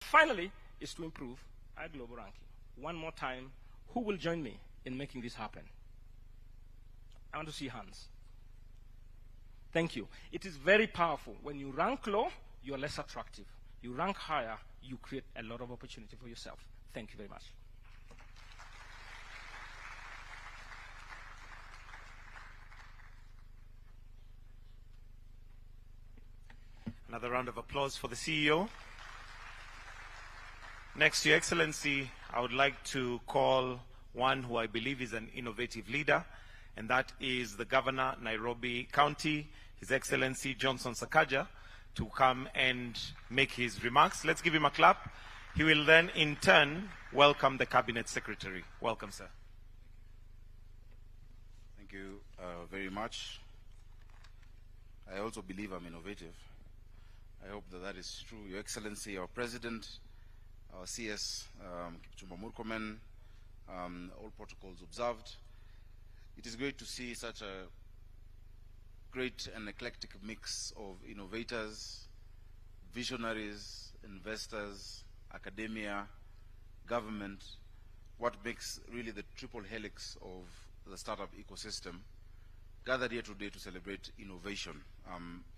Finally, is to improve our global ranking. One more time, who will join me in making this happen? I want to see hands. Thank you. It is very powerful. When you rank low, you are less attractive. You rank higher, you create a lot of opportunity for yourself. Thank you very much. Another round of applause for the CEO. Next, Your Excellency, I would like to call one who I believe is an innovative leader, and that is the Governor, Nairobi County, His Excellency Johnson Sakaja, to come and make his remarks. Let's give him a clap. He will then, in turn, welcome the Cabinet Secretary. Welcome, sir. Thank you very much. I also believe I'm innovative. I hope that that is true. Your Excellency, our President, our CS, Kipchumba Murkomen, all protocols observed. It is great to see such a great and eclectic mix of innovators, visionaries, investors, academia, government, what makes really the triple helix of the startup ecosystem, gathered here today to celebrate innovation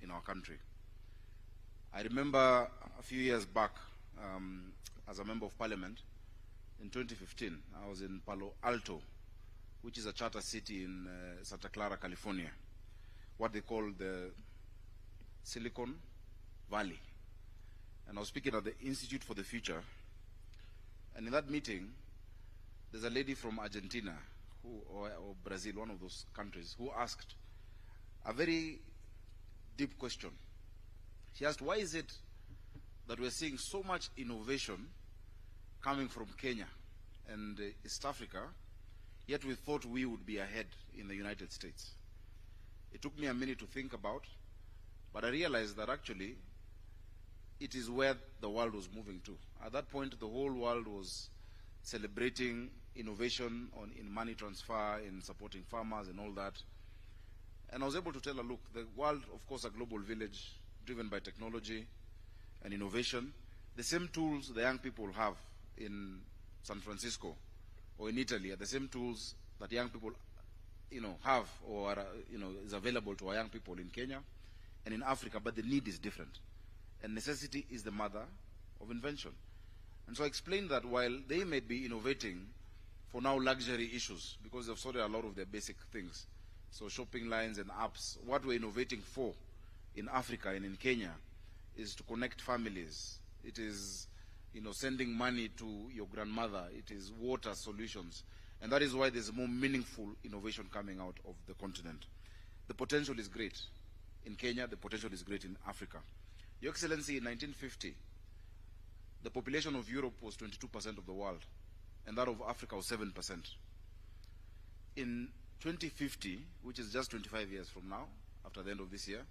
in our country. I remember a few years back, as a member of parliament, in 2015, I was in Palo Alto, which is a charter city in Santa Clara, California, what they call the Silicon Valley. And I was speaking at the Institute for the Future. And in that meeting, there's a lady from Argentina, or Brazil, one of those countries, who asked a very deep question. She asked, why is it that we're seeing so much innovation coming from Kenya and East Africa, yet we thought we would be ahead in the United States? It took me a minute to think about, but I realized that actually it is where the world was moving to. At that point, the whole world was celebrating innovation in money transfer, in supporting farmers and all that. And I was able to tell her, look, the world, of course, a global village driven by technology and innovation. The same tools the young people have in San Francisco or in Italy are the same tools that young people, have or are, is available to our young people in Kenya and in Africa, but the need is different. And necessity is the mother of invention. And so I explained that while they may be innovating for now luxury issues, because they've sorted a lot of their basic things, so shopping lines and apps, what we're innovating for in Africa and in Kenya is to connect families. It is, sending money to your grandmother. It is water solutions. And that is why there's more meaningful innovation coming out of the continent. The potential is great in Kenya. The potential is great in Africa. Your Excellency, in 1950, the population of Europe was 22% of the world, and that of Africa was 7%. In 2050, which is just 25 years from now, after the end of this year,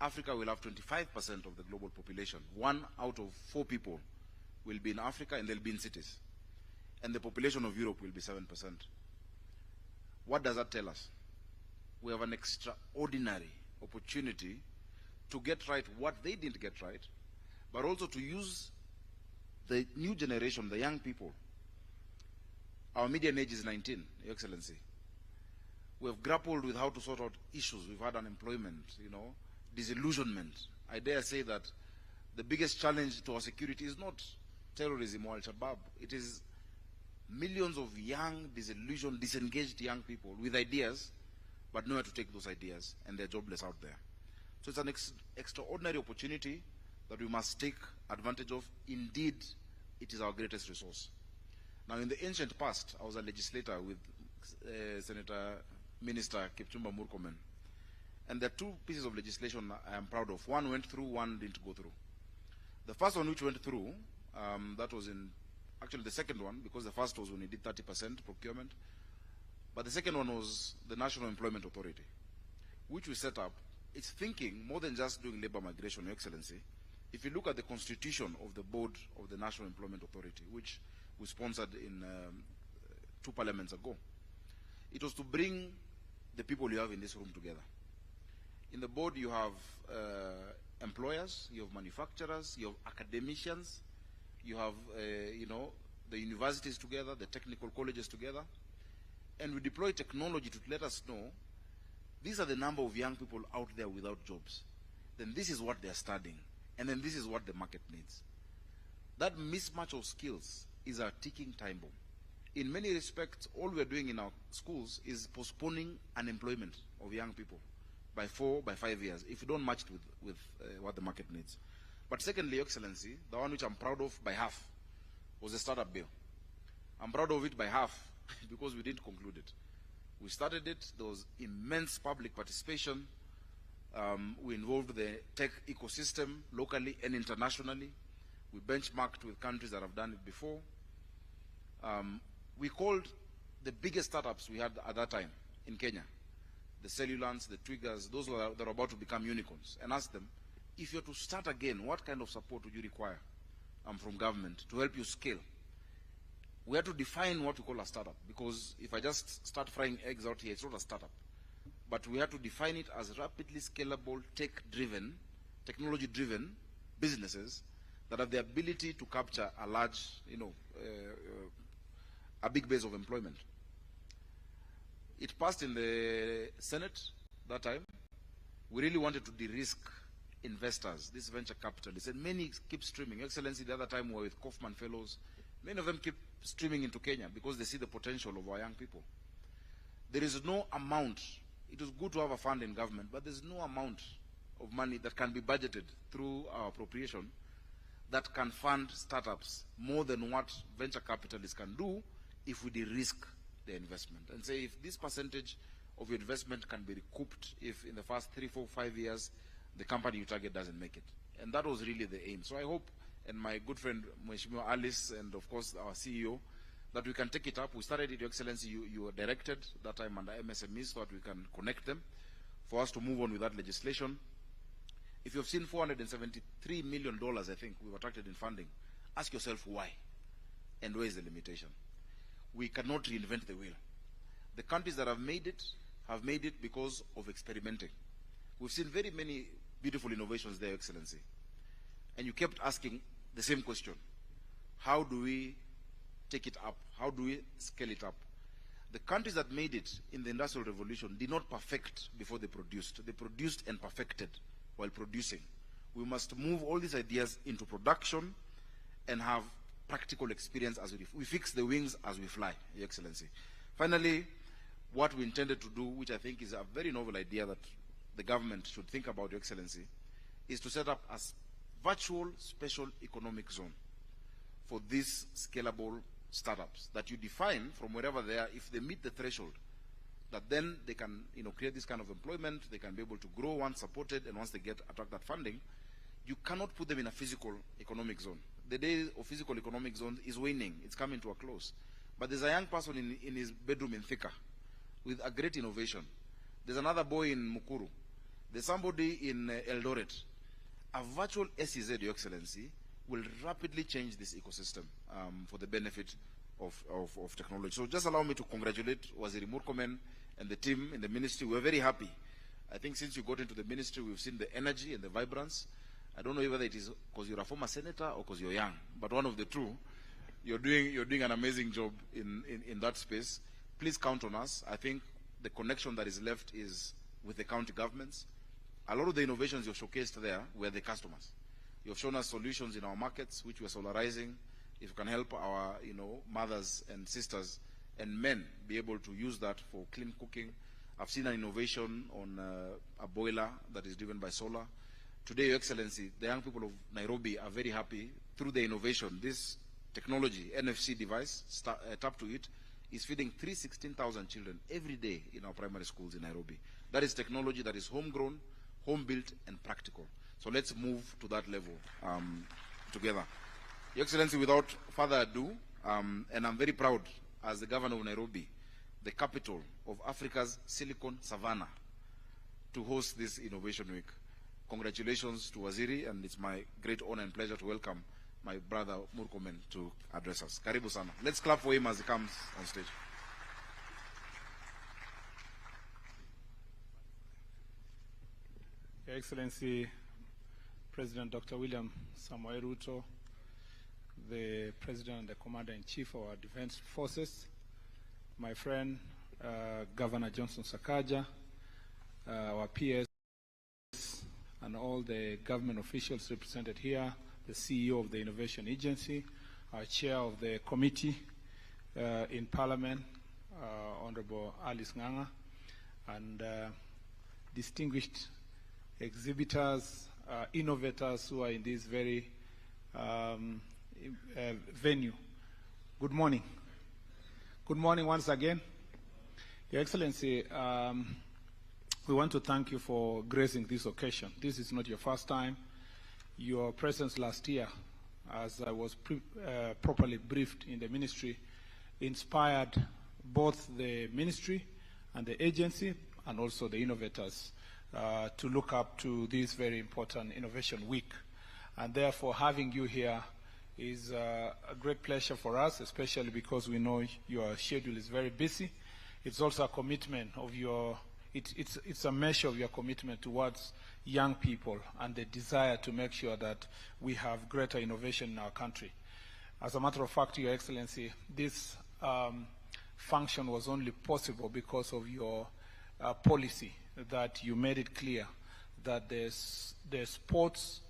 Africa will have 25% of the global population. 1 out of 4 people will be in Africa, and they'll be in cities. And the population of Europe will be 7%. What does that tell us? We have an extraordinary opportunity to get right what they didn't get right, but also to use the new generation, the young people. Our median age is 19, Your Excellency. We have grappled with how to sort out issues. We've had unemployment, disillusionment. I dare say that the biggest challenge to our security is not terrorism or Al-Shabaab. It is millions of young, disillusioned, disengaged young people with ideas, but nowhere to take those ideas, and they're jobless out there. So it's an extraordinary opportunity that we must take advantage of. Indeed, it is our greatest resource. Now, in the ancient past, I was a legislator with Senator Minister Kipchumba Murkomen. And there are 2 pieces of legislation I am proud of. One went through, one didn't go through. The first one which went through, that was actually the second one, because the first was when he did 30% procurement. But the second one was the National Employment Authority, which we set up. It's thinking more than just doing labor migration, Your Excellency. If you look at the constitution of the board of the National Employment Authority, which we sponsored in 2 parliaments ago, it was to bring the people you have in this room together. In the board, you have employers, you have manufacturers, you have academicians, you have, the universities together, the technical colleges together, and we deploy technology to let us know these are the number of young people out there without jobs. Then this is what they are studying, and then this is what the market needs. That mismatch of skills is a ticking time bomb. In many respects, all we are doing in our schools is postponing unemployment of young people by 4, by 5 years, if you don't match it with what the market needs. But secondly, Your Excellency, the one which I'm proud of by half was the startup bill. I'm proud of it by half because we didn't conclude it. We started it, there was immense public participation. We involved the tech ecosystem locally and internationally. We benchmarked with countries that have done it before. We called the biggest startups we had at that time in Kenya, the Cellulants, the Twiggers, those that are about to become unicorns, and asked them, if you're to start again, what kind of support would you require from government to help you scale? We had to define what we call a startup, because if I just start frying eggs out here, it's not a startup. But we had to define it as rapidly scalable, tech-driven, technology-driven businesses that have the ability to capture a large, a big base of employment. It passed in the Senate that time. We really wanted to de-risk investors, this venture capitalists, and many keep streaming. Your Excellency, the other time we were with Kaufman Fellows. Many of them keep streaming into Kenya because they see the potential of our young people. There is no amount. It is good to have a fund in government, but there's no amount of money that can be budgeted through our appropriation that can fund startups more than what venture capitalists can do if we de-risk the investment. And say, if this percentage of your investment can be recouped if in the first 3, 4, 5 years the company you target doesn't make it. And that was really the aim. So I hope, and my good friend Mheshimiwa Alice, and of course our CEO, that we can take it up. We started it, Your Excellency, you were directed that time under MSMEs so that we can connect them for us to move on with that legislation. If you've seen $473 million, I think, we've attracted in funding, ask yourself why and where is the limitation. We cannot reinvent the wheel. The countries that have made it because of experimenting. We've seen very many beautiful innovations there, Your Excellency. And you kept asking the same question. How do we take it up? How do we scale it up? The countries that made it in the Industrial Revolution did not perfect before they produced. They produced and perfected while producing. We must move all these ideas into production and have practical experience as we fix the wings as we fly, Your Excellency. Finally, what we intended to do, which I think is a very novel idea that the government should think about, Your Excellency, is to set up a virtual special economic zone for these scalable startups that you define from wherever they are. If they meet the threshold, that then they can create this kind of employment, they can be able to grow once supported, and once they attract that funding, you cannot put them in a physical economic zone. The day of physical economic zone is waning, it's coming to a close. But there's a young person in his bedroom in Thika with a great innovation. There's another boy in Mukuru. There's somebody in Eldoret. A virtual SEZ, Your Excellency, will rapidly change this ecosystem for the benefit of technology. So just allow me to congratulate Waziri Murkomen and the team in the ministry. We're very happy. I think since you got into the ministry, we've seen the energy and the vibrance. I don't know whether it is because you're a former senator or because you're young, but one of the two. You're doing an amazing job in that space. Please count on us. I think the connection that is left is with the county governments. A lot of the innovations you've showcased there were the customers. You've shown us solutions in our markets, which we're solarizing. If you can help our mothers and sisters and men be able to use that for clean cooking. I've seen an innovation on a boiler that is driven by solar. Today, Your Excellency, the young people of Nairobi are very happy through the innovation. This technology, NFC device, tap to it, is feeding 316,000 children every day in our primary schools in Nairobi. That is technology that is homegrown, home-built, and practical. So let's move to that level together. Your Excellency, without further ado, and I'm very proud as the governor of Nairobi, the capital of Africa's Silicon Savannah, to host this Innovation Week. Congratulations to Waziri, and it's my great honor and pleasure to welcome my brother Murkomen to address us. Karibu sana. Let's clap for him as he comes on stage. Your Excellency, President Dr. William Samoei RUTO, the President and the Commander-in-Chief of our Defense Forces, my friend Governor Johnson Sakaja, our PS, and all the government officials represented here, the CEO of the Innovation Agency, our chair of the committee in Parliament, Honorable Alice Nganga, and distinguished exhibitors, innovators who are in this very venue. Good morning. Good morning once again. Your Excellency, we want to thank you for gracing this occasion. This is not your first time. Your presence last year, as I was properly briefed in the ministry, inspired both the ministry and the agency and also the innovators to look up to this very important Innovation Week. And therefore, having you here is a great pleasure for us, especially because we know your schedule is very busy. It's also a commitment of your, it's a measure of your commitment towards young people and the desire to make sure that we have greater innovation in our country. As a matter of fact, Your Excellency, this function was only possible because of your policy, that you made it clear that the sports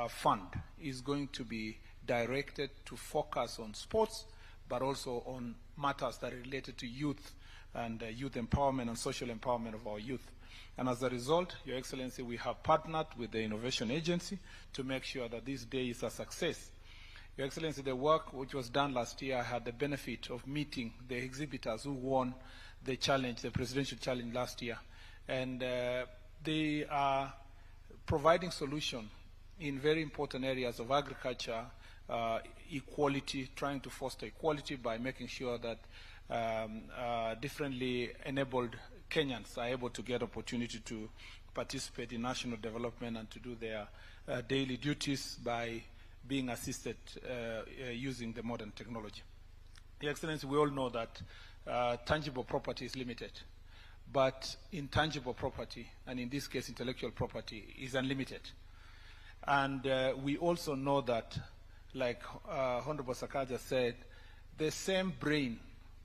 fund is going to be directed to focus on sports, but also on matters that are related to youth and youth empowerment and social empowerment of our youth. And as a result, Your Excellency, we have partnered with the Innovation Agency to make sure that this day is a success. Your Excellency, the work which was done last year, I had the benefit of meeting the exhibitors who won the challenge, the presidential challenge last year. And they are providing solution in very important areas of agriculture, equality, trying to foster equality by making sure that differently enabled Kenyans are able to get opportunity to participate in national development and to do their daily duties by being assisted using the modern technology. Your Excellency, we all know that tangible property is limited, but intangible property, and in this case intellectual property, is unlimited. And we also know that, like Honorable Sakaja said, the same brain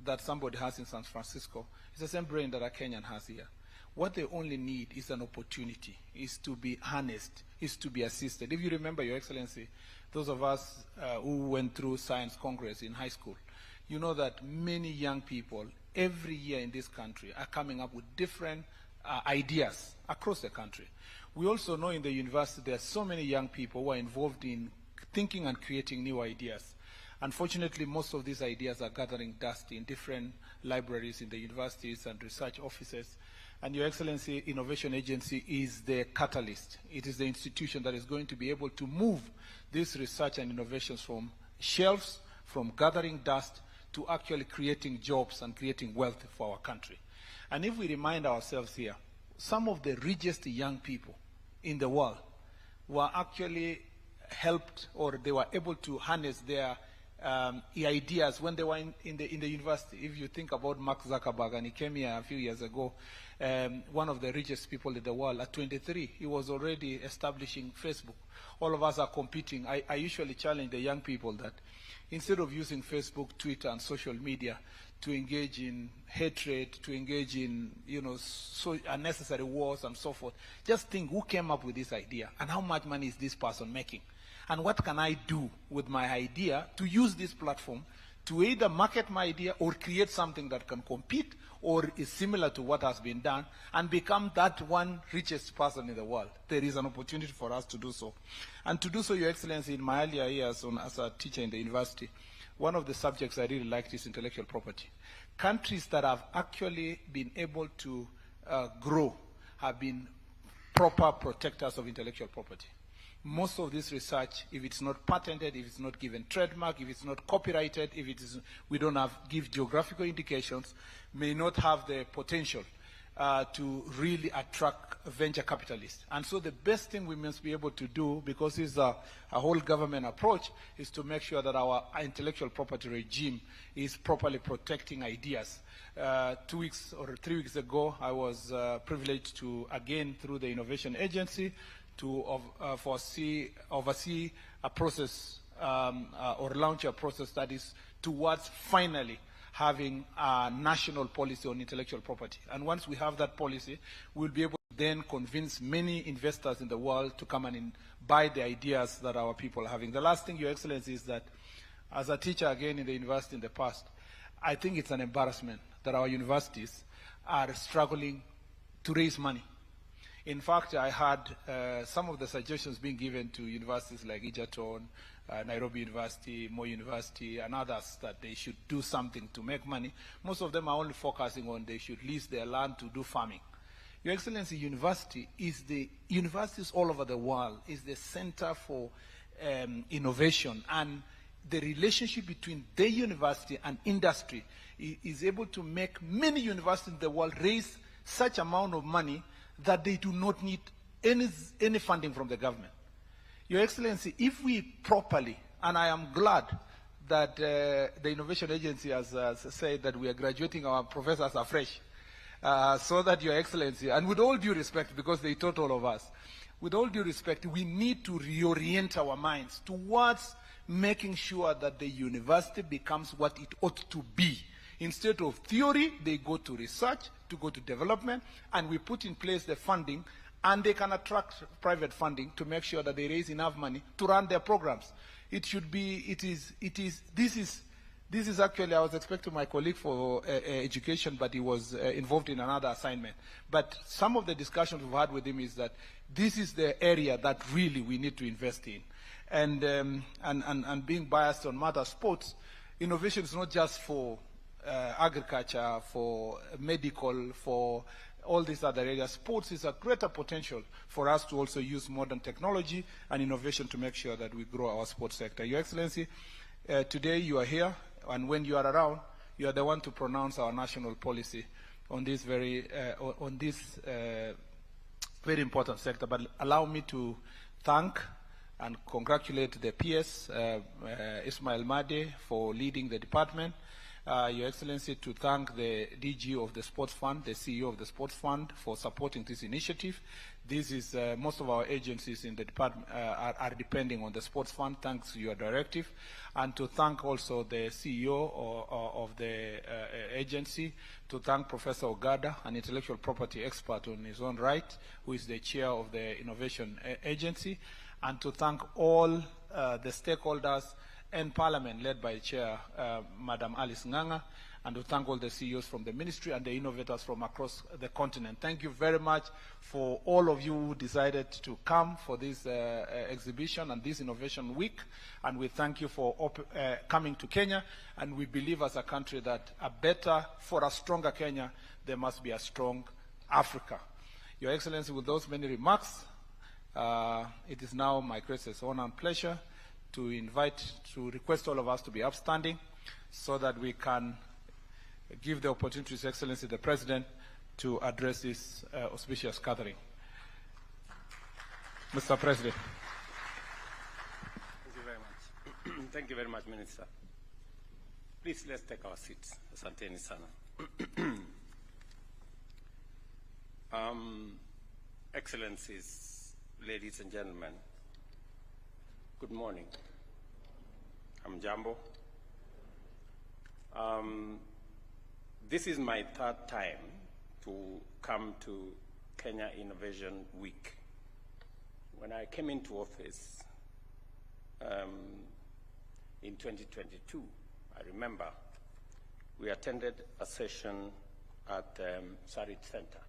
that somebody has in San Francisco is the same brain that a Kenyan has here. What they only need is an opportunity, is to be harnessed, is to be assisted. If you remember, Your Excellency, those of us who went through Science Congress in high school, you know that many young people every year in this country are coming up with different ideas across the country. We also know in the university there are so many young people who are involved in thinking and creating new ideas. Unfortunately, most of these ideas are gathering dust in different libraries in the universities and research offices. And Your Excellency, Innovation Agency is the catalyst. It is the institution that is going to be able to move this research and innovations from shelves, from gathering dust, to actually creating jobs and creating wealth for our country. And if we remind ourselves here, some of the richest young people in the world were actually helped, or they were able to harness their ideas when they were in the university. If you think about Mark Zuckerberg, and he came here a few years ago, one of the richest people in the world, at 23, he was already establishing Facebook. All of us are competing. I usually challenge the young people that instead of using Facebook, Twitter, and social media to engage in hatred, to engage in, so unnecessary wars and so forth, just think who came up with this idea and how much money is this person making? And what can I do with my idea to use this platform to either market my idea or create something that can compete or is similar to what has been done and become that one richest person in the world? There is an opportunity for us to do so. And to do so, Your Excellency, in my earlier years as a teacher in the university, one of the subjects I really liked is intellectual property. Countries that have actually been able to grow have been proper protectors of intellectual property. Most of this research, if it's not patented, if it's not given trademark, if it's not copyrighted, if it is, we don't give geographical indications, may not have the potential to really attract venture capitalists. And so the best thing we must be able to do, because it's a whole government approach, is to make sure that our intellectual property regime is properly protecting ideas. 2 weeks or 3 weeks ago, I was privileged to, again, through the Innovation Agency, to oversee a process or launch a process that is towards finally having a national policy on intellectual property. And once we have that policy, we'll be able to then convince many investors in the world to come and buy the ideas that our people are having. The last thing, Your Excellency, is that as a teacher again in the university in the past, I think it's an embarrassment that our universities are struggling to raise money. In fact, I had some of the suggestions being given to universities like Egerton, Nairobi University, Moi University, and others that they should do something to make money. Most of them are only focusing on they should lease their land to do farming. Your Excellency, universities all over the world is the center for innovation, and the relationship between the university and industry is able to make many universities in the world raise such amount of money that they do not need any funding from the government. Your Excellency, if we properly, and I am glad that the Innovation Agency has said that we are graduating our professors afresh, so that Your Excellency, and with all due respect, because they taught all of us, with all due respect, we need to reorient our minds towards making sure that the university becomes what it ought to be. Instead of theory, they go to research, to go to development, and we put in place the funding, and they can attract private funding to make sure that they raise enough money to run their programs. It should be, this is actually, I was expecting my colleague for education, but he was involved in another assignment. But some of the discussions we've had with him is that this is the area that really we need to invest in. And being biased on matter sports, innovation is not just for agriculture, for medical, for all these other areas. Sports is a greater potential for us to also use modern technology and innovation to make sure that we grow our sports sector. Your Excellency, today you are here, and when you are around, you are the one to pronounce our national policy on this very important sector. But allow me to thank and congratulate the PS, Ismail Made, for leading the department. Your Excellency, to thank the DG of the Sports Fund, the CEO of the Sports Fund, for supporting this initiative. This is, most of our agencies in the department are depending on the Sports Fund, thanks to your directive. And to thank also the CEO of the agency, to thank Professor Ogada, an intellectual property expert on his own right, who is the chair of the Innovation Agency, and to thank all the stakeholders and Parliament, led by Chair Madam Alice Nganga, and to thank all the CEOs from the ministry and the innovators from across the continent. Thank you very much for all of you who decided to come for this exhibition and this Innovation Week, and we thank you for coming to Kenya, and we believe as a country that for a stronger Kenya, there must be a strong Africa. Your Excellency, with those many remarks, it is now my greatest honor and pleasure to request all of us to be upstanding so that we can give the opportunity to His Excellency the President to address this auspicious gathering. Mr. President. Thank you very much. Thank you very much, Minister. Please, let's take our seats. Asanteni sana. Excellencies, ladies and gentlemen, good morning. I'm Jambo. This is my third time to come to Kenya Innovation Week. When I came into office in 2022, I remember we attended a session at Sarit Center.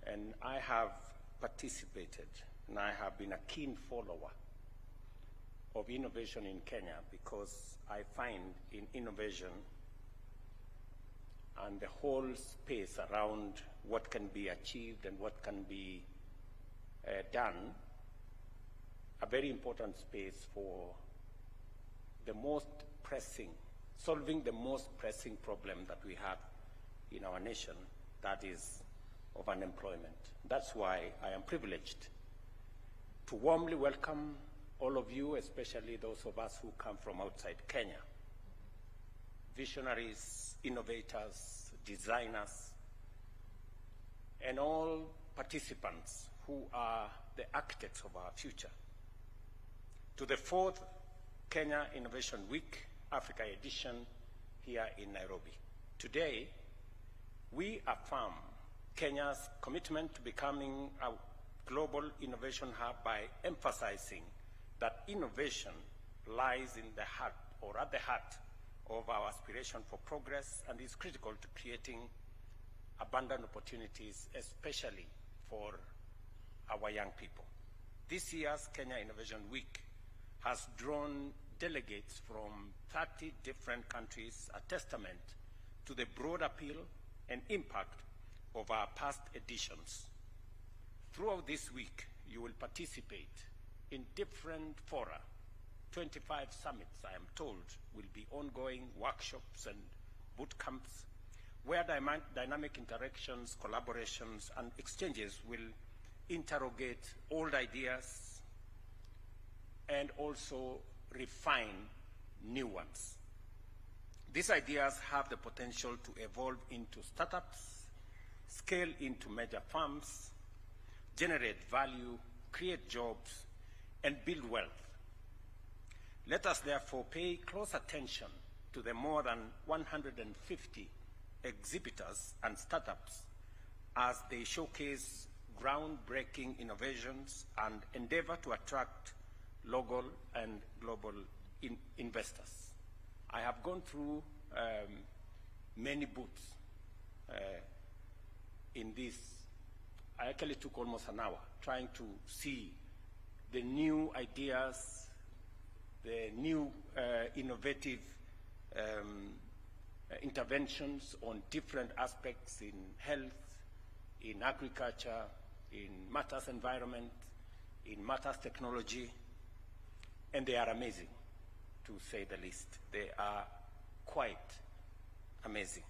And I have participated, and I have been a keen follower of innovation in Kenya, because I find in innovation and the whole space around what can be achieved and what can be done a very important space for the most pressing, solving the most pressing problem that we have in our nation, that is of unemployment. That's why I am privileged to warmly welcome all of you, especially those of us who come from outside Kenya, visionaries, innovators, designers, and all participants who are the architects of our future, to the fourth Kenya Innovation Week, Africa edition, here in Nairobi. Today, we affirm Kenya's commitment to becoming a global innovation hub by emphasizing that innovation lies in the heart or at the heart of our aspiration for progress and is critical to creating abundant opportunities, especially for our young people. This year's Kenya Innovation Week has drawn delegates from 30 different countries, a testament to the broad appeal and impact of our past editions. Throughout this week, you will participate in different fora. 25 summits, I am told, will be ongoing workshops and boot camps where dynamic interactions, collaborations, and exchanges will interrogate old ideas and also refine new ones. These ideas have the potential to evolve into startups, scale into major firms, generate value, create jobs, and build wealth. Let us therefore pay close attention to the more than 150 exhibitors and startups as they showcase groundbreaking innovations and endeavor to attract local and global investors. I have gone through many booths in this. I actually took almost an hour trying to see the new ideas, the new innovative interventions on different aspects in health, in agriculture, in matters environment, in matters technology, and they are amazing, to say the least. They are quite amazing.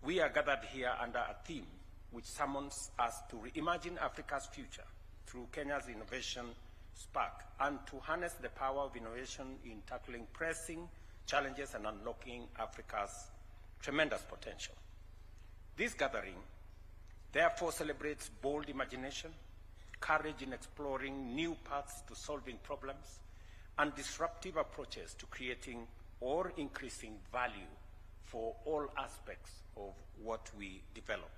We are gathered here under a theme which summons us to reimagine Africa's future through Kenya's Innovation Spark and to harness the power of innovation in tackling pressing challenges and unlocking Africa's tremendous potential. This gathering therefore celebrates bold imagination, courage in exploring new paths to solving problems, and disruptive approaches to creating or increasing value for all aspects of what we develop.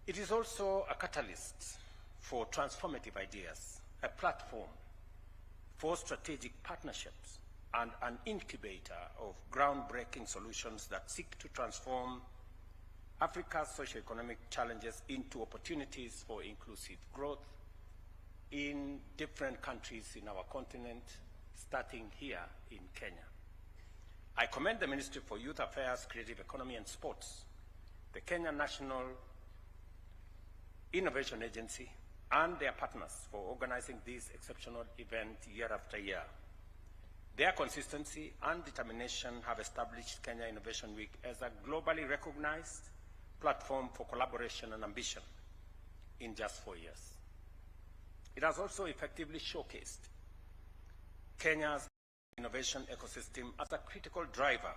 It is also a catalyst for transformative ideas, a platform for strategic partnerships, and an incubator of groundbreaking solutions that seek to transform Africa's socioeconomic challenges into opportunities for inclusive growth in different countries in our continent, starting here in Kenya. I commend the Ministry for Youth Affairs, Creative Economy and Sports, the Kenya National Innovation Agency, and their partners for organizing this exceptional event year after year. Their consistency and determination have established Kenya Innovation Week as a globally recognized platform for collaboration and ambition in just 4 years. It has also effectively showcased Kenya's innovation ecosystem as a critical driver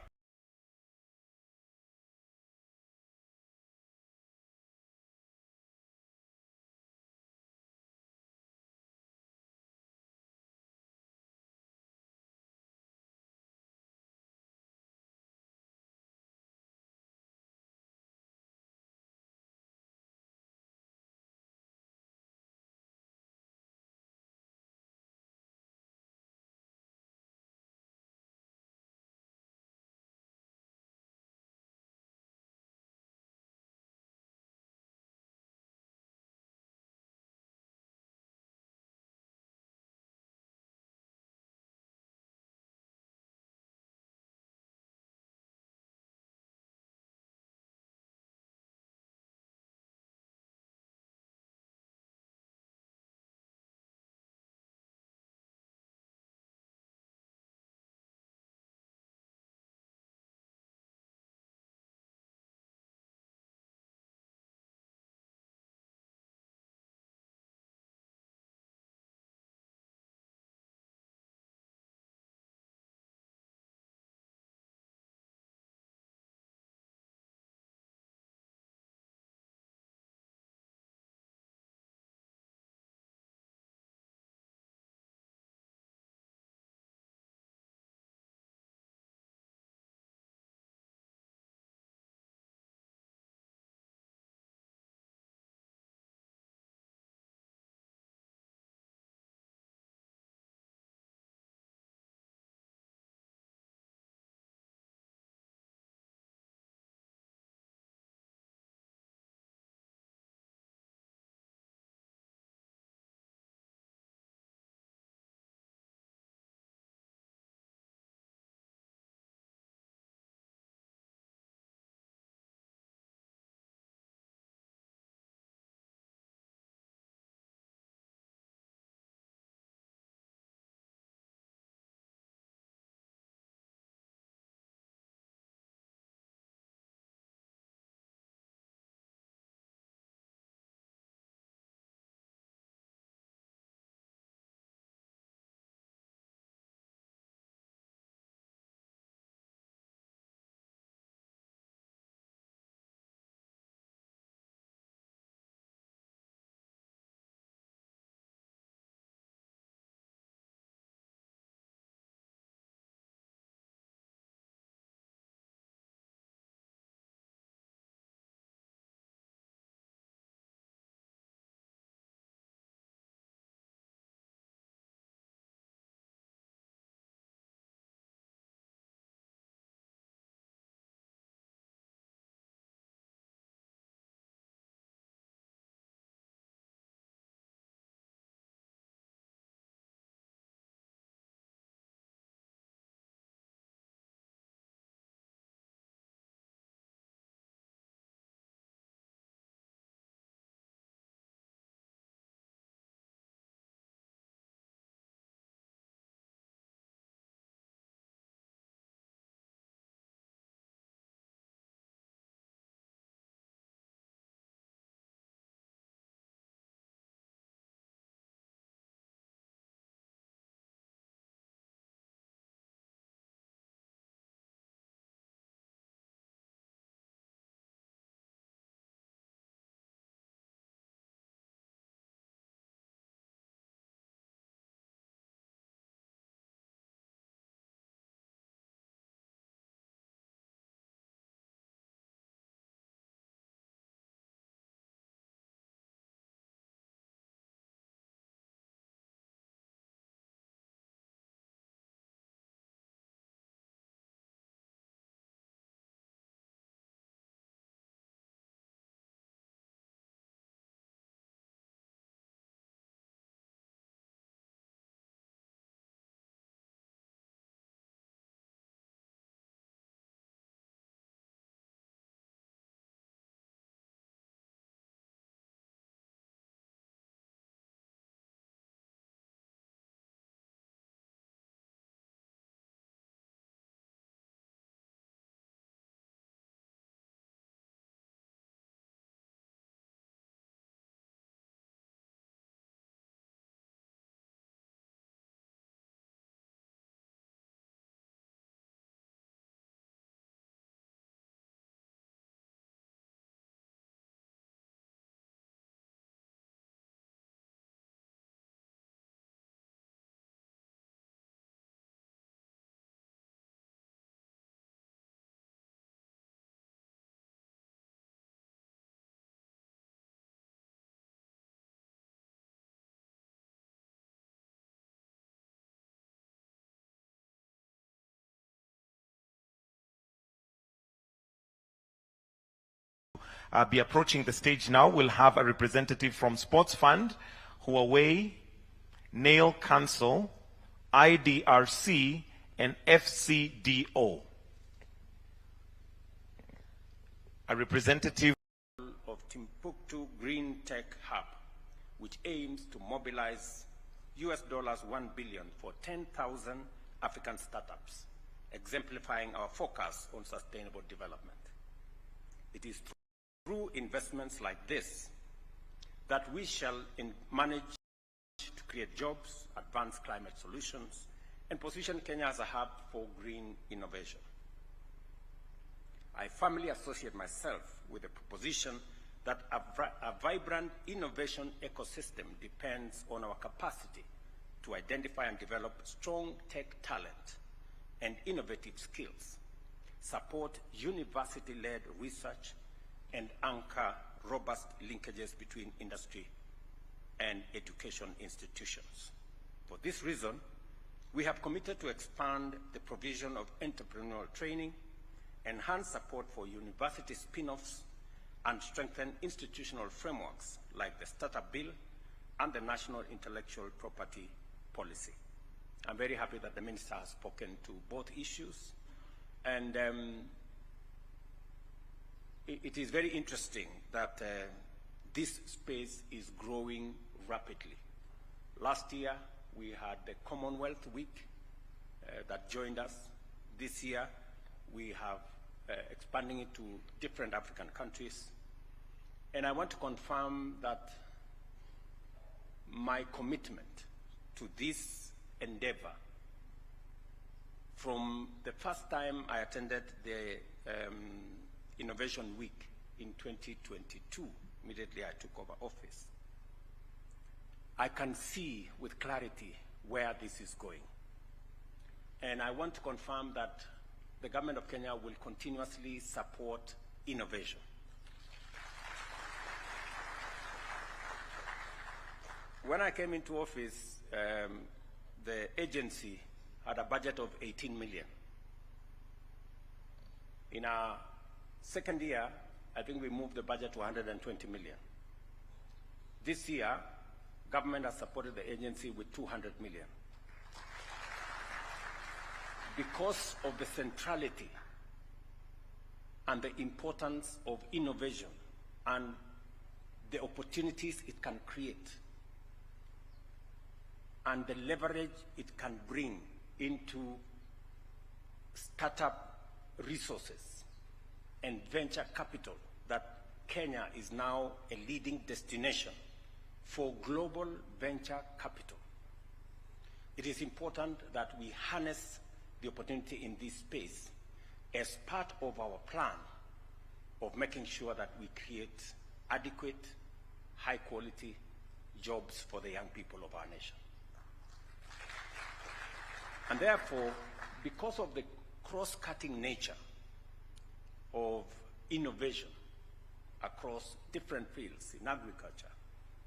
be approaching the stage now. We'll have a representative from Sports Fund, Huawei, Nail Council, IDRC, and FCDO. A representative of Timbuktu Green Tech Hub, which aims to mobilize US $1 billion for 10,000 African startups, exemplifying our focus on sustainable development. It is through investments like this that we shall manage to create jobs, advance climate solutions, and position Kenya as a hub for green innovation. I firmly associate myself with the proposition that a vibrant innovation ecosystem depends on our capacity to identify and develop strong tech talent and innovative skills, support university-led research, and anchor robust linkages between industry and education institutions. For this reason, we have committed to expand the provision of entrepreneurial training, enhance support for university spin-offs, and strengthen institutional frameworks like the Startup Bill and the National Intellectual Property Policy. I'm very happy that the Minister has spoken to both issues, and it is very interesting that this space is growing rapidly. Last year, we had the Commonwealth Week that joined us. This year, we have expanding it to different African countries. And I want to confirm that my commitment to this endeavor, from the first time I attended the Innovation Week in 2022, immediately I took over office, I can see with clarity where this is going. And I want to confirm that the government of Kenya will continuously support innovation. When I came into office, the agency had a budget of 18 million. In our second year, I think we moved the budget to 120 million. This year, government has supported the agency with 200 million. Because of the centrality and the importance of innovation and the opportunities it can create and the leverage it can bring into startup resources and venture capital, that Kenya is now a leading destination for global venture capital. It is important that we harness the opportunity in this space as part of our plan of making sure that we create adequate, high-quality jobs for the young people of our nation. And therefore, because of the cross-cutting nature of innovation across different fields, in agriculture,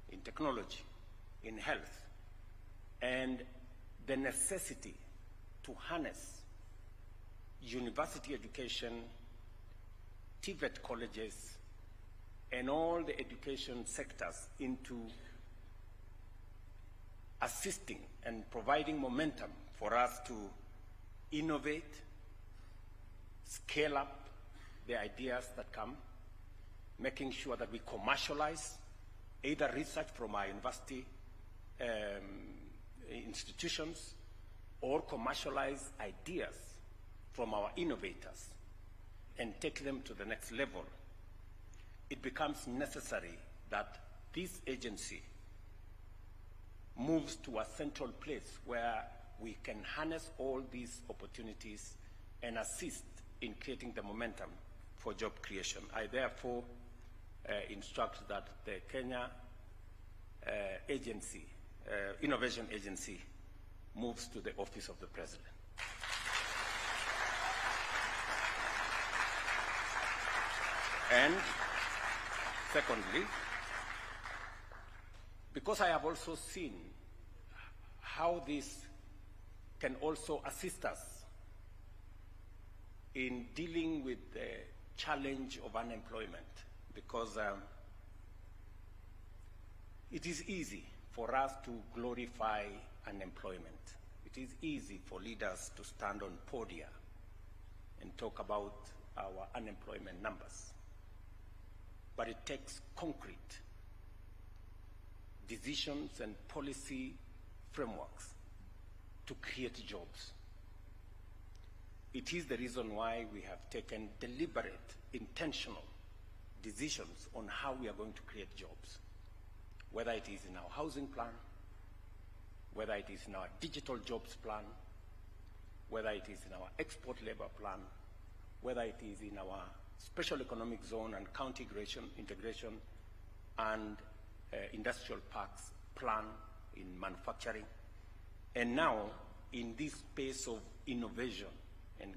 in technology, in health, and the necessity to harness university education, TVET colleges, and all the education sectors into assisting and providing momentum for us to innovate, scale up the ideas that come, making sure that we commercialize either research from our university institutions or commercialize ideas from our innovators and take them to the next level. It becomes necessary that this agency moves to a central place where we can harness all these opportunities and assist in creating the momentum for job creation. I therefore instruct that the Kenya agency, Innovation Agency, moves to the Office of the President. And secondly, because I have also seen how this can also assist us in dealing with the challenge of unemployment because it is easy for us to glorify unemployment. It is easy for leaders to stand on podia and talk about our unemployment numbers. But it takes concrete decisions and policy frameworks to create jobs. It is the reason why we have taken deliberate, intentional decisions on how we are going to create jobs, whether it is in our housing plan, whether it is in our digital jobs plan, whether it is in our export labor plan, whether it is in our special economic zone and county integration and industrial parks plan in manufacturing, and now in this space of innovation and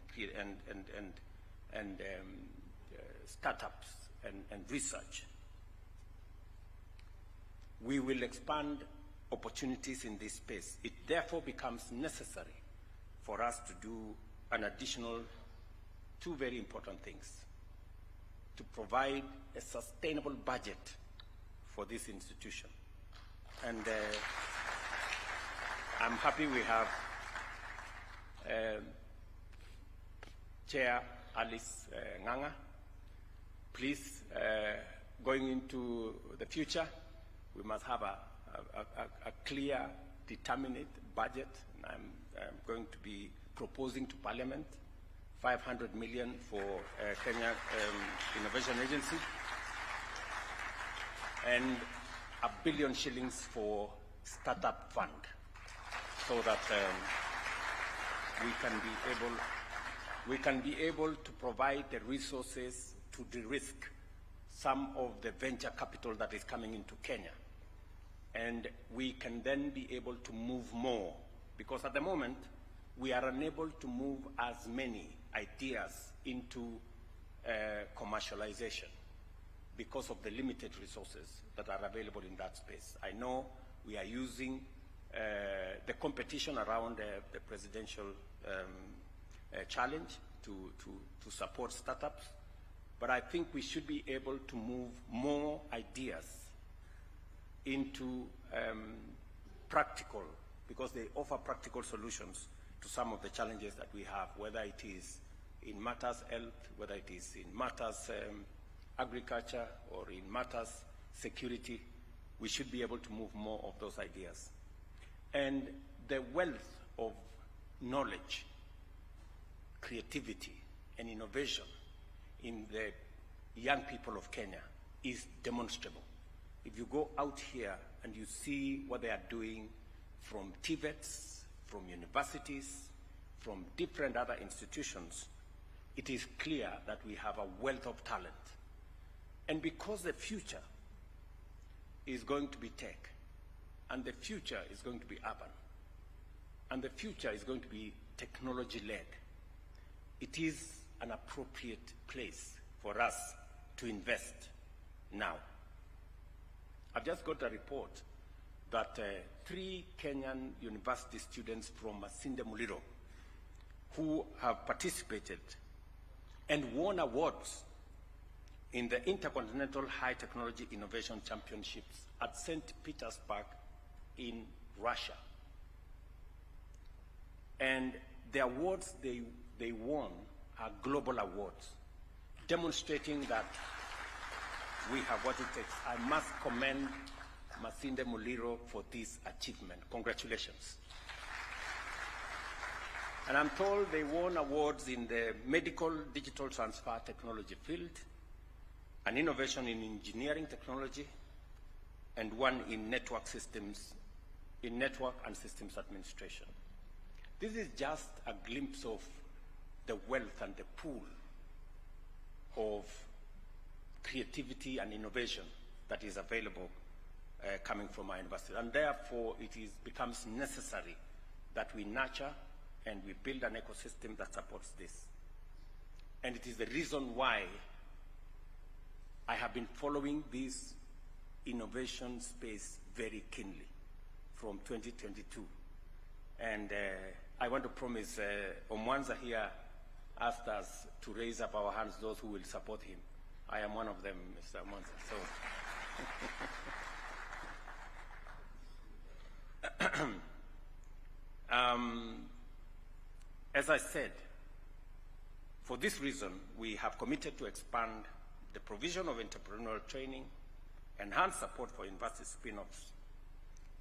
startups and research. We will expand opportunities in this space. It therefore becomes necessary for us to do an additional two very important things: to provide a sustainable budget for this institution. And I'm happy we have Chair Alice Nganga. Please, going into the future, we must have a clear, determinate budget. And I'm going to be proposing to Parliament 500 million for Kenya Innovation Agency and $1 billion shillings for startup fund, so that we can be able to provide the resources to de-risk some of the venture capital that is coming into Kenya. And we can then be able to move more, because at the moment we are unable to move as many ideas into commercialization because of the limited resources that are available in that space. I know we are using the competition around the presidential challenge to support startups, but I think we should be able to move more ideas into practical, because they offer practical solutions to some of the challenges that we have, whether it is in matters health, whether it is in matters agriculture, or in matters security. We should be able to move more of those ideas. And the wealth of knowledge, creativity, and innovation in the young people of Kenya is demonstrable. If you go out here and you see what they are doing from TVETs, from universities, from different other institutions, it is clear that we have a wealth of talent. And because the future is going to be tech, and the future is going to be urban, and the future is going to be technology-led, it is an appropriate place for us to invest now. I've just got a report that 3 Kenyan university students from Masinde Muliro, who have participated and won awards in the Intercontinental High Technology Innovation Championships at St. Petersburg in Russia. And the awards they won are global awards, demonstrating that we have what it takes. I must commend Masinde Muliro for this achievement. Congratulations. And I'm told they won awards in the medical digital transfer technology field, an innovation in engineering technology, and one in network systems, in network and systems administration. This is just a glimpse of the wealth and the pool of creativity and innovation that is available coming from our university. And therefore, it becomes necessary that we nurture and we build an ecosystem that supports this. And it is the reason why I have been following this innovation space very keenly from 2022. And I want to promise, Omwanza here asked us to raise up our hands, those who will support him. I am one of them, Mr. Monza. So, as I said, for this reason, we have committed to expand the provision of entrepreneurial training, enhance support for university spin-offs,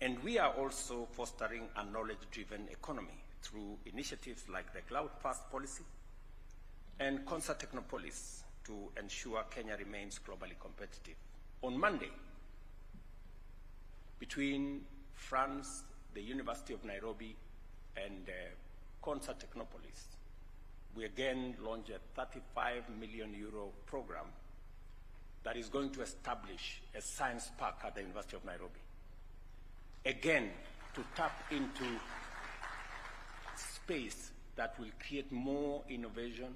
and we are also fostering a knowledge-driven economy through initiatives like the Cloud First policy and Concert Technopolis to ensure Kenya remains globally competitive. On Monday, between France, the University of Nairobi, and Concert Technopolis, we again launched a 35 million euro program that is going to establish a science park at the University of Nairobi. Again, to tap into space that will create more innovation,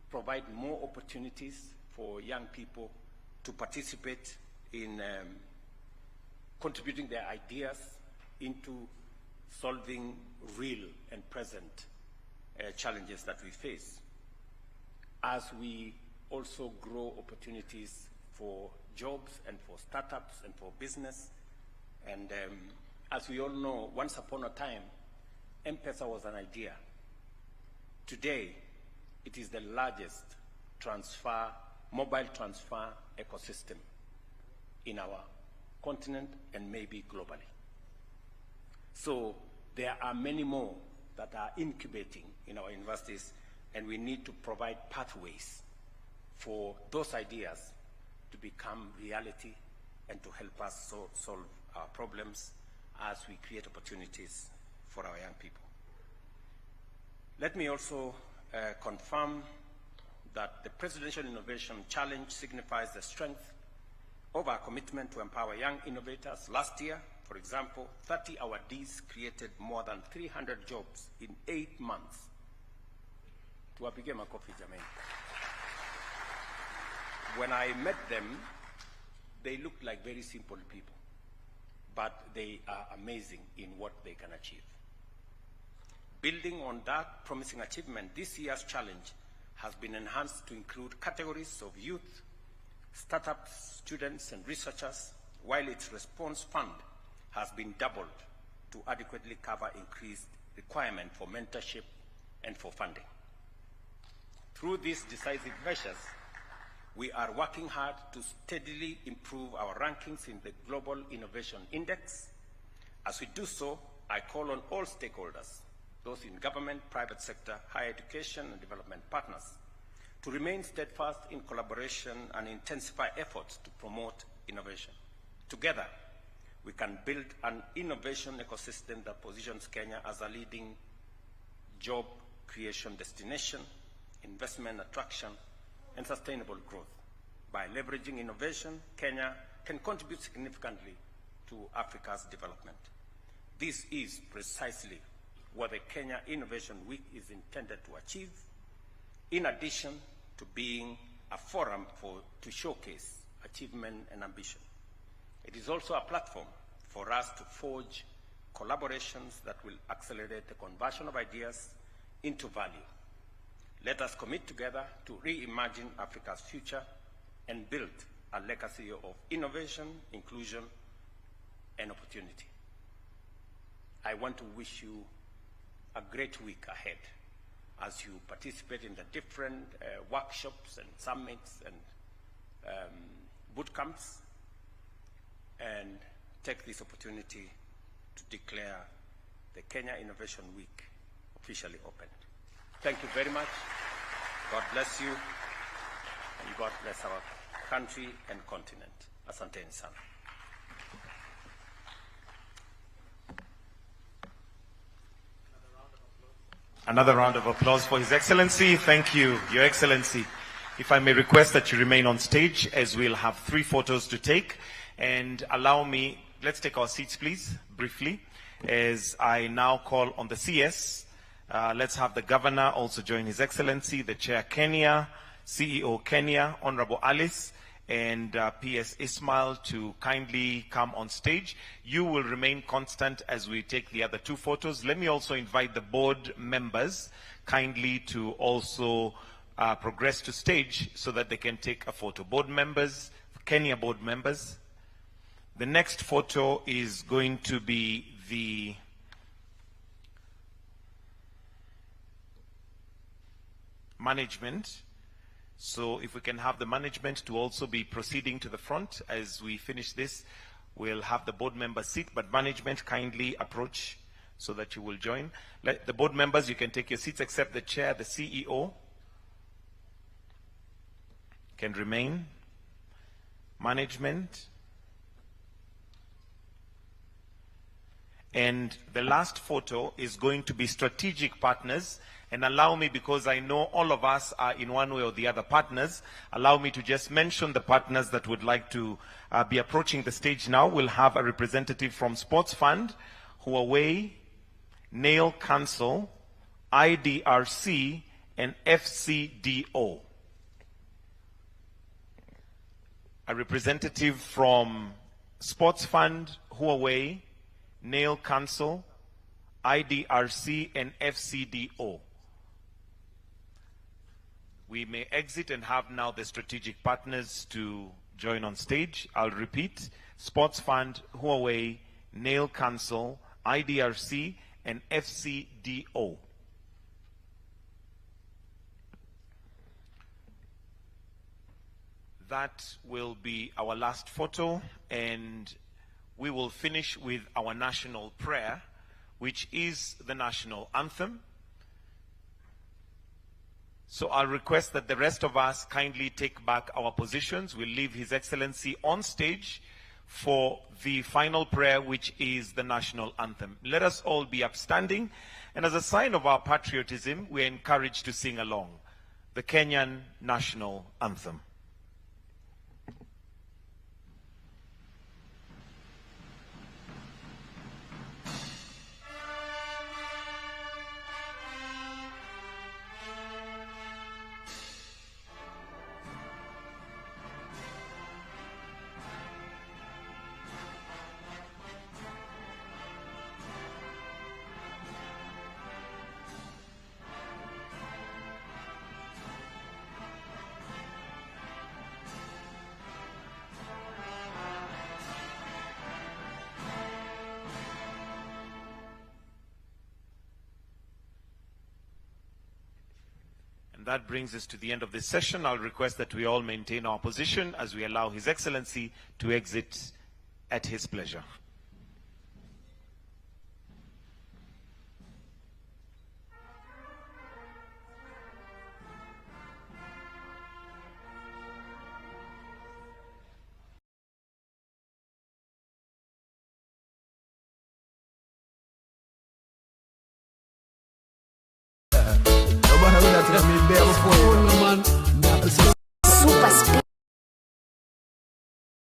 provide more opportunities for young people to participate in contributing their ideas into solving real and present challenges that we face, as we also grow opportunities for jobs and for startups and for business. And as we all know, once upon a time, M-Pesa was an idea. Today, it is the largest mobile transfer ecosystem in our continent and maybe globally. So there are many more that are incubating in our universities, and we need to provide pathways for those ideas to become reality and to help us solve our problems as we create opportunities for our young people. Let me also confirm that the Presidential Innovation Challenge signifies the strength of our commitment to empower young innovators. Last year, for example, 30 awardees created more than 300 jobs in 8 months. Tuwapige makofi jamani. When I met them, they looked like very simple people, but they are amazing in what they can achieve. Building on that promising achievement, this year's challenge has been enhanced to include categories of youth, startups, students, and researchers, while its response fund has been doubled to adequately cover increased requirement for mentorship and for funding. Through these decisive measures, we are working hard to steadily improve our rankings in the Global Innovation Index. As we do so, I call on all stakeholders, those in government, private sector, higher education, and development partners, to remain steadfast in collaboration and intensify efforts to promote innovation. Together, we can build an innovation ecosystem that positions Kenya as a leading job creation destination, investment attraction, and sustainable growth. By leveraging innovation, Kenya can contribute significantly to Africa's development. This is precisely what the Kenya Innovation Week is intended to achieve, in addition to being a forum to showcase achievement and ambition. It is also a platform for us to forge collaborations that will accelerate the conversion of ideas into value. Let us commit together to reimagine Africa's future and build a legacy of innovation, inclusion, and opportunity. I want to wish you a great week ahead as you participate in the different workshops and summits and boot camps, and take this opportunity to declare the Kenya Innovation Week officially opened. Thank you very much. God bless you, and God bless our country and continent. Asanteni sana. Another round of applause for His Excellency. Thank you, Your Excellency. If I may request that you remain on stage, as we'll have 3 photos to take. And allow me, let's take our seats, please, briefly, as I now call on the CS. Let's have the Governor also join His Excellency, the Chair Kenya, CEO Kenya, Honorable Alice, and PS Ismail to kindly come on stage. You will remain constant as we take the other 2 photos. Let me also invite the board members kindly to also progress to stage so that they can take a photo. Board members, Kenya board members. The next photo is going to be the management. So if we can have the management to also be proceeding to the front as we finish this, we'll have the board members sit, but management kindly approach so that you will join. The board members, you can take your seats except the chair, the CEO can remain. Management. And the last photo is going to be strategic partners. And allow me, because I know all of us are in one way or the other partners, allow me to just mention the partners that would like to be approaching the stage now. We'll have a representative from Sports Fund, Huawei, Nail Council, IDRC, and FCDO. A representative from Sports Fund, Huawei, Nail Council, IDRC, and FCDO. We may exit and have now the strategic partners to join on stage. I'll repeat: Sports Fund, Huawei, Nail Council, IDRC, and FCDO. That will be our last photo, and we will finish with our national prayer, which is the national anthem. So I'll request that the rest of us kindly take back our positions. We'll leave His Excellency on stage for the final prayer, which is the national anthem. Let us all be upstanding, and as a sign of our patriotism, we're encouraged to sing along the Kenyan national anthem. That brings us to the end of this session. I'll request that we all maintain our position as we allow His Excellency to exit at his pleasure.